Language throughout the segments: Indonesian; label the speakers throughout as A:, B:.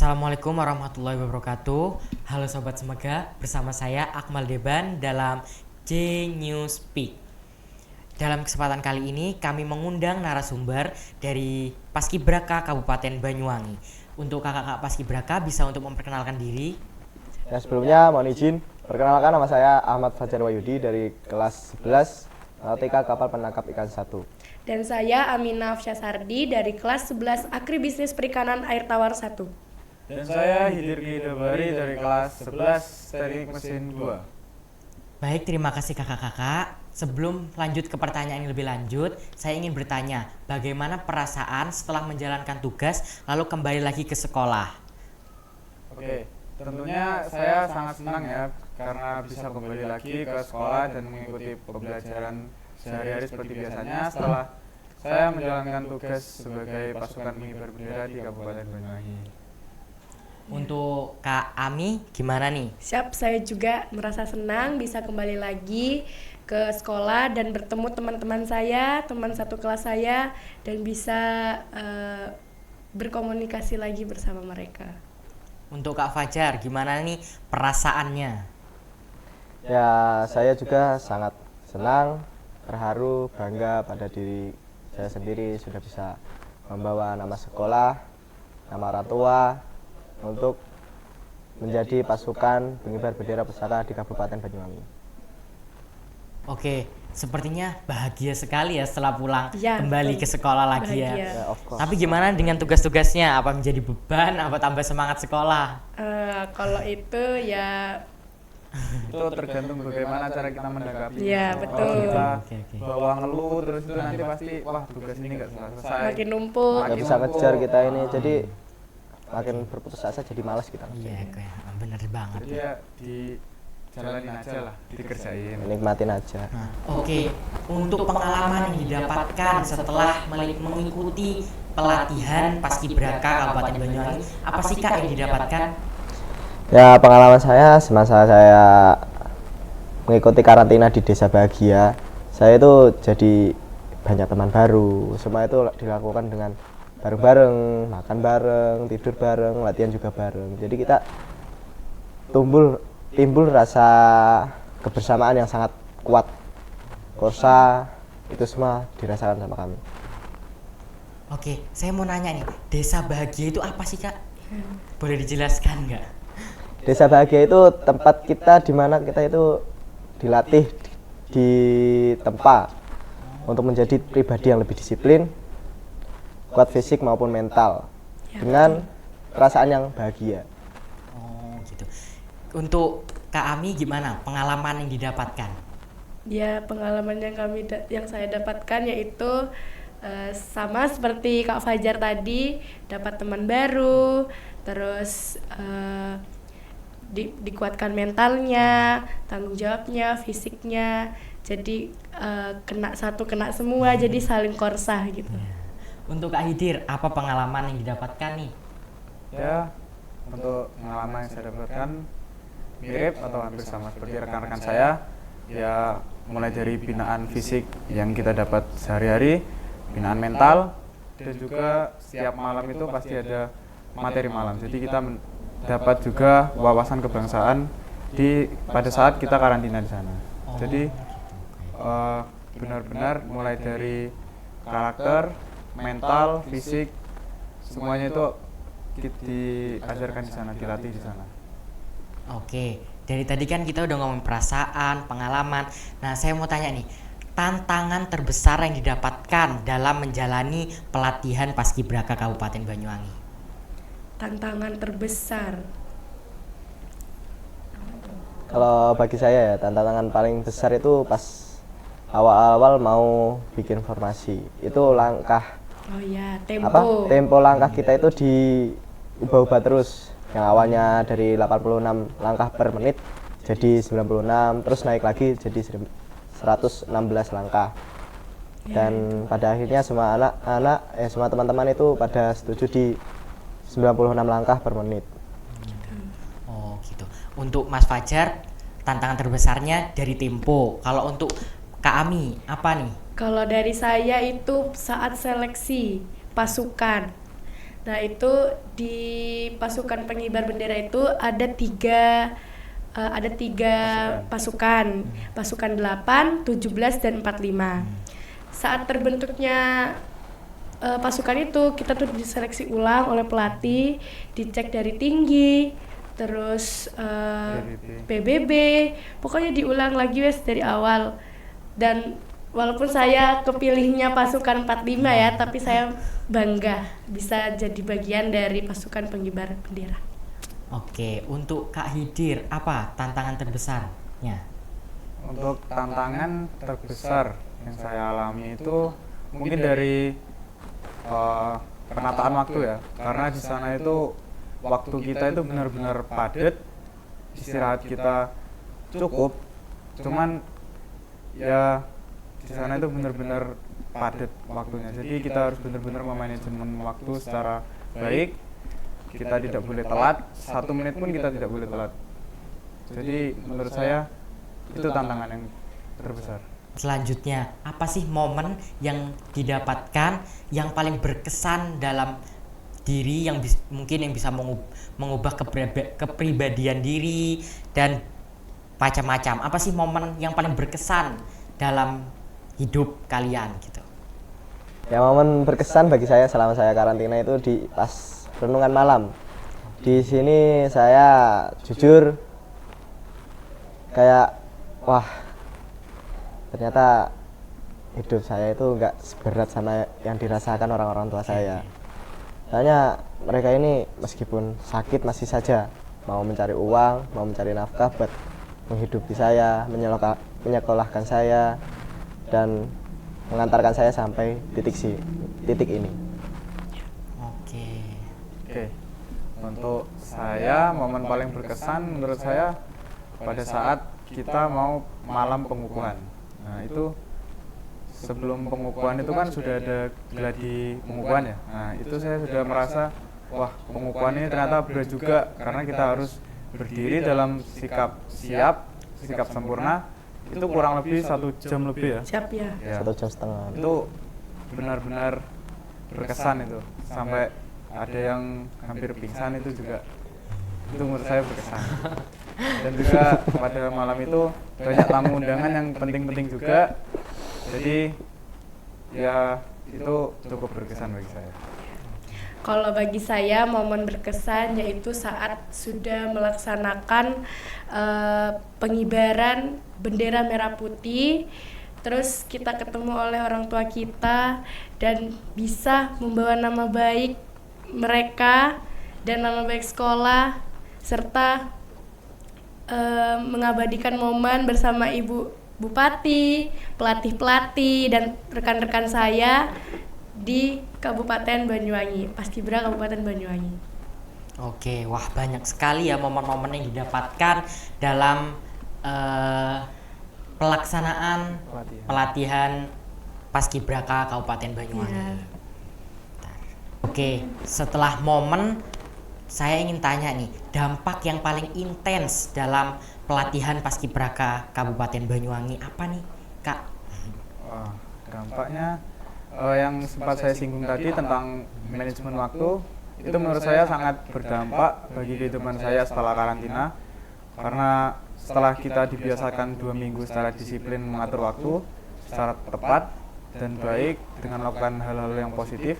A: Assalamualaikum warahmatullahi wabarakatuh. Halo Sobat Semega, bersama saya Akmal Deban dalam J-News Speak. Dalam kesempatan kali ini kami mengundang narasumber dari Paskibraka Kabupaten Banyuwangi. Untuk kakak-kakak Paskibraka bisa untuk memperkenalkan diri.
B: Ya, sebelumnya mohon izin, perkenalkan nama saya Ahmad Fajar Wahyudi dari kelas 11 TK Kapal Penangkap Ikan 1.
C: Dan saya Aminah Syasardi dari kelas 11 Agribisnis Perikanan Air Tawar 1.
D: Dan saya Hidir Gidabari dari kelas 11 Teknik Mesin 2.
A: Baik, terima kasih kakak-kakak. Sebelum lanjut ke pertanyaan yang lebih lanjut, saya ingin bertanya, bagaimana perasaan setelah menjalankan tugas lalu kembali lagi ke sekolah?
D: Oke, tentunya saya sangat senang ya karena bisa kembali lagi ke sekolah dan mengikuti pembelajaran sehari-hari seperti biasanya setelah saya menjalankan tugas sebagai pasukan pengibar bendera di Kabupaten Banyuwangi.
A: Untuk Kak Ami gimana nih?
C: Siap, saya juga merasa senang bisa kembali lagi ke sekolah dan bertemu teman-teman saya, teman satu kelas saya, dan bisa berkomunikasi lagi bersama mereka.
A: Untuk Kak Fajar gimana nih perasaannya?
B: Ya, saya juga sangat senang, terharu, bangga pada diri saya sendiri sudah bisa membawa nama sekolah, nama orang tua untuk menjadi pasukan pengibar bendera pusaka di Kabupaten Banyuwangi.
A: Oke, sepertinya bahagia sekali ya setelah pulang
C: Ya,
A: kembali
C: betul.
A: ke sekolah lagi
C: Bahagia.
A: ya.
B: Of course.
A: Tapi gimana dengan tugas-tugasnya? Apa menjadi beban? Apa tambah semangat sekolah?
C: Kalau itu ya
D: Itu tergantung bagaimana cara kita menanggapi.
C: Iya,
D: Kalau
C: betul.
D: kita
A: Oke.
D: bawa ngeluh terus itu nanti pasti wah tugas ini nggak selesai.
C: makin numpuk.
B: Nggak bisa ngejar kita ini, jadi makin berputus asa, jadi malas kita.
A: Iya, kayak bener banget.
D: Jadi ya dijalanin aja lah, dikerjain.
B: Nikmatin aja.
A: Nah, oke, untuk pengalaman yang didapatkan setelah mengikuti pelatihan Paskibraka Kabupaten Banyuwangi, apa sih Kak yang didapatkan?
B: Ya, pengalaman saya semasa saya mengikuti karantina di Desa Bahagia, saya itu jadi banyak teman baru. Semua itu dilakukan dengan bareng-bareng, makan bareng, tidur bareng, latihan juga bareng. Jadi kita timbul rasa kebersamaan yang sangat kuat. Korsa itu semua dirasakan sama kami.
A: Oke, saya mau nanya nih, Desa Bahagia itu apa sih Kak? Boleh dijelaskan nggak?
B: Desa Bahagia itu tempat kita di mana kita itu dilatih, ditempa untuk menjadi pribadi yang lebih disiplin, kuat fisik maupun mental, dengan perasaan yang bahagia.
A: Oh gitu. Untuk Kak Ami gimana pengalaman yang didapatkan?
C: Ya, pengalaman yang saya dapatkan yaitu sama seperti Kak Fajar tadi, dapat teman baru, terus dikuatkan mentalnya, tanggung jawabnya, fisiknya. Jadi kena semua, jadi saling korsah gitu.
A: Untuk Kak Hidir, apa pengalaman yang didapatkan nih?
D: Ya, untuk pengalaman yang saya dapatkan mirip atau hampir sama seperti rekan-rekan saya. Ya, mulai dari binaan fisik yang kita dapat sehari-hari, binaan mental, dan juga setiap malam itu pasti ada materi malam. Jadi kita dapat juga wawasan kebangsaan pada saat kita karantina di sana. Jadi benar-benar mulai dari karakter, mental, fisik, semuanya itu diajarkan di sana, dilatih di sana.
A: Oke, dari tadi kan kita udah ngomong perasaan, pengalaman. Nah, saya mau tanya nih, tantangan terbesar yang didapatkan dalam menjalani pelatihan Paskibraka Kabupaten Banyuwangi.
C: Tantangan terbesar.
B: Kalau bagi saya ya, tantangan paling besar itu pas awal-awal mau bikin formasi. Itu langkah
C: Oh ya, tempo.
B: tempo langkah kita itu diubah-ubah terus. Yang awalnya dari 86 langkah per menit jadi 96, terus naik lagi jadi 116 langkah. Dan pada akhirnya semua semua teman-teman itu pada setuju di 96 langkah per menit.
A: Oh gitu. Untuk Mas Fajar, tantangan terbesarnya dari tempo. Kalau untuk Kak Ami, apa nih?
C: Kalau dari saya itu saat seleksi pasukan. Nah itu di pasukan pengibar bendera itu ada tiga pasukan, pasukan 8, 17 dan 45. Saat terbentuknya pasukan itu kita tuh diseleksi ulang oleh pelatih, dicek dari tinggi, terus PBB, pokoknya diulang lagi wes dari awal. Dan walaupun saya kepilihnya pasukan 45 ya, tapi saya bangga bisa jadi bagian dari pasukan pengibar bendera.
A: Oke, untuk Kak Hidir, apa tantangan terbesarnya?
D: Untuk tantangan terbesar yang saya alami itu mungkin dari penataan waktu ya, karena di sana itu waktu kita itu benar-benar padat, istirahat kita cukup, cuman ya di sana itu benar-benar padat waktunya, jadi kita harus benar-benar memanajemen waktu secara baik. Kita tidak boleh telat, 1 menit pun kita tidak boleh telat. Jadi menurut saya itu tantangan yang terbesar.
A: Selanjutnya, apa sih momen yang didapatkan yang paling berkesan dalam diri yang mungkin yang bisa mengubah kepribadian diri dan macam-macam? Apa sih momen yang paling berkesan dalam hidup kalian gitu?
B: Ya, momen berkesan bagi saya selama saya karantina itu di pas renungan malam. Di sini saya jujur kayak wah, ternyata hidup saya itu nggak seberat sama yang dirasakan orang-orang tua saya. Soalnya mereka ini meskipun sakit masih saja mau mencari uang, mau mencari nafkah buat menghidupi saya, menyekolahkan saya, dan mengantarkan saya sampai titik ini.
D: Oke. Untuk saya momen paling berkesan menurut saya pada saat kita mau malam pengukuhan. Nah itu sebelum pengukuhan itu kan sudah ada gladi pengukuhan ya. Nah itu saya sudah merasa wah, pengukuhan ini ternyata berat juga, karena kita harus berdiri dalam sikap siap, sikap sempurna. Itu kurang lebih 1 jam lebih ya.
C: Siap ya.
B: 1,5 jam.
D: Itu benar-benar berkesan itu, sampai ada yang hampir pingsan. Itu juga, itu menurut saya berkesan. Dan juga pada malam itu banyak tamu undangan yang penting-penting juga. Jadi ya itu cukup berkesan bagi saya.
C: Kalau bagi saya momen berkesan yaitu saat sudah melaksanakan pengibaran bendera merah putih, terus kita ketemu oleh orang tua kita dan bisa membawa nama baik mereka dan nama baik sekolah, serta mengabadikan momen bersama Ibu Bupati, pelatih-pelatih dan rekan-rekan saya di Kabupaten Banyuwangi, Paskibra Kabupaten Banyuwangi.
A: Oke, wah banyak sekali ya momen-momen yang didapatkan dalam pelaksanaan pelatihan Paskibraka Kabupaten Banyuwangi.
C: Ya.
A: Oke, setelah momen, saya ingin tanya nih, dampak yang paling intens dalam pelatihan Paskibraka Kabupaten Banyuwangi apa nih, Kak?
D: Dampaknya yang sempat saya singgung tadi tentang manajemen waktu, itu menurut saya sangat berdampak bagi kehidupan saya setelah karantina, karena setelah kita dibiasakan 2 minggu secara disiplin mengatur waktu secara tepat dan baik dengan melakukan hal-hal yang positif,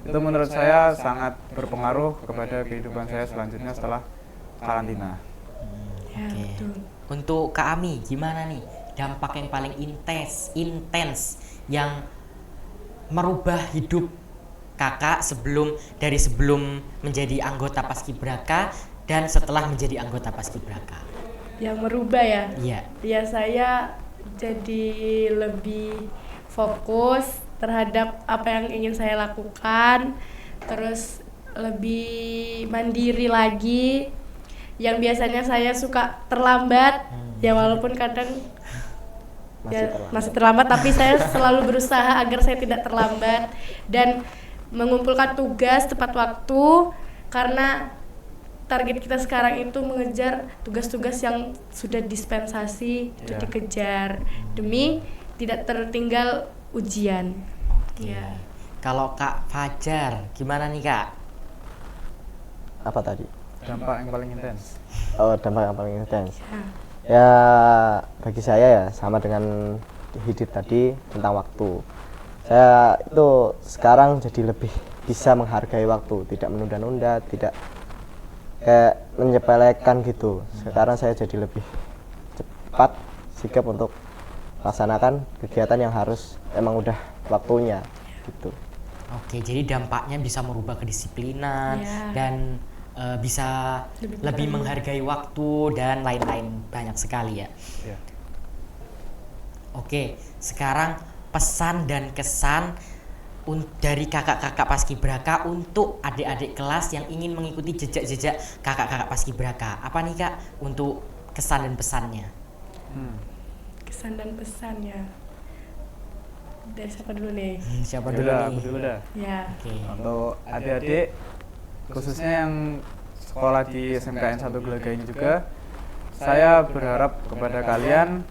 D: itu menurut saya sangat berpengaruh kepada kehidupan saya selanjutnya setelah karantina.
C: Ya,
A: Oke.
C: betul.
A: Untuk Kak Ami, gimana nih dampak yang paling intens yang merubah hidup kakak sebelum menjadi anggota Paskibraka dan setelah menjadi anggota Paskibraka?
C: Yang merubah ya?
A: Iya.
C: Ya, saya jadi lebih fokus terhadap apa yang ingin saya lakukan, terus lebih mandiri lagi. Yang biasanya saya suka terlambat, ya walaupun kadang masih terlambat, tapi saya selalu berusaha agar saya tidak terlambat dan mengumpulkan tugas tepat waktu, karena target kita sekarang itu mengejar tugas-tugas yang sudah dispensasi itu dikejar demi tidak tertinggal ujian.
A: Oke. Kalau Kak Fajar, gimana nih Kak?
B: apa tadi?
D: Dampak yang paling intens.
B: Oh, dampak yang paling intens.
C: Ya.
B: Ya, bagi saya ya sama dengan Hidit tadi tentang waktu. Saya itu sekarang jadi lebih bisa menghargai waktu, tidak menunda-nunda, tidak kayak menyepelekan gitu. Sekarang saya jadi lebih cepat sigap untuk laksanakan kegiatan yang harus emang udah waktunya gitu.
A: Oke, jadi dampaknya bisa merubah kedisiplinan
C: Ya.
A: dan bisa lebih menghargai waktu dan lain-lain banyak sekali ya.
D: Ya.
A: Oke, sekarang pesan dan kesan dari kakak-kakak Paskibraka untuk adik-adik kelas yang ingin mengikuti jejak-jejak kakak-kakak Paskibraka. Apa nih Kak untuk kesan dan pesannya?
C: Kesan dan pesannya. Dari siapa dulu nih?
A: Siapa dulu
D: Yaudah,
A: nih?
D: aku dulu dah.
C: Ya.
A: Oke.
D: Untuk adik-adik khususnya yang sekolah di SMKN 1 Gelaga ini juga, saya berharap kepada kalian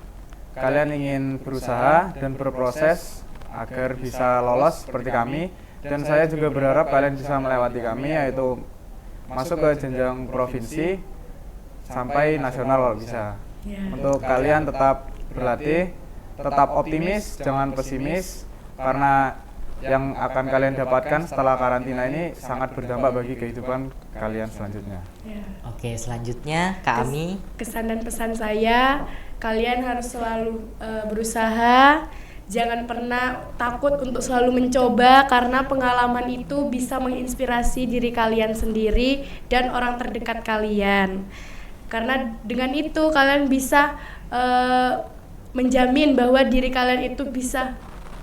D: ingin berusaha dan berproses agar bisa lolos seperti kami, dan saya juga berharap kalian bisa melewati kami, yaitu masuk ke jenjang provinsi sampai nasional kalau bisa.
C: Ya.
D: Untuk kalian tetap berlatih, tetap optimis, jangan pesimis, karena yang akan kalian dapatkan setelah karantina ini sangat berdampak bagi kehidupan kalian selanjutnya.
C: Ya.
A: Oke, selanjutnya Kak Ami.
C: Kesan dan pesan saya, kalian harus selalu berusaha, jangan pernah takut untuk selalu mencoba, karena pengalaman itu bisa menginspirasi diri kalian sendiri dan orang terdekat kalian. Karena dengan itu kalian bisa menjamin bahwa diri kalian itu bisa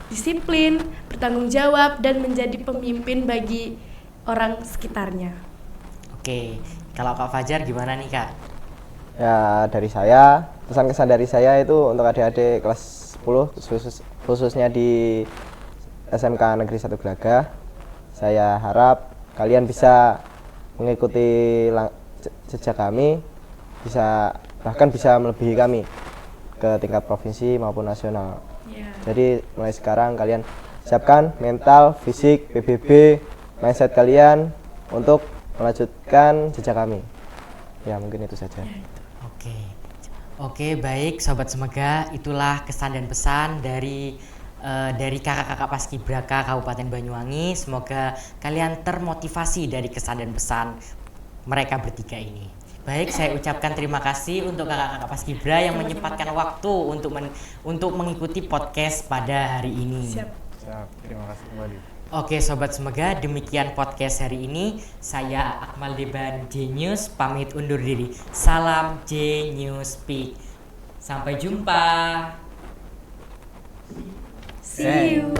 C: disiplin, bertanggung jawab, dan menjadi pemimpin bagi orang sekitarnya.
A: Oke, kalau Kak Fajar gimana nih Kak?
B: Ya, dari saya, pesan kesan dari saya itu untuk adik-adik kelas 10 khususnya di SMK Negeri 1 Gelaga. Saya harap kalian bisa mengikuti jejak kami, bahkan bisa melebihi kami ke tingkat provinsi maupun nasional.
C: Ya.
B: Jadi mulai sekarang kalian siapkan mental, fisik, PBB, mindset kalian untuk melanjutkan jejak kami. Ya, mungkin itu saja.
A: Oke, baik Sobat Semega, itulah kesan dan pesan dari kakak-kakak Paskibraka Kabupaten Banyuwangi. Semoga kalian termotivasi dari kesan dan pesan mereka bertiga ini. Baik, saya ucapkan terima kasih untuk kakak-kakak Paskibra yang menyempatkan waktu untuk mengikuti podcast pada hari ini.
C: Siap.
D: Terima kasih kembali.
A: Oke Sobat Semega, demikian podcast hari ini. Saya Akmal Deban J-News pamit undur diri. Salam J-News Speak. Sampai jumpa.
C: See you.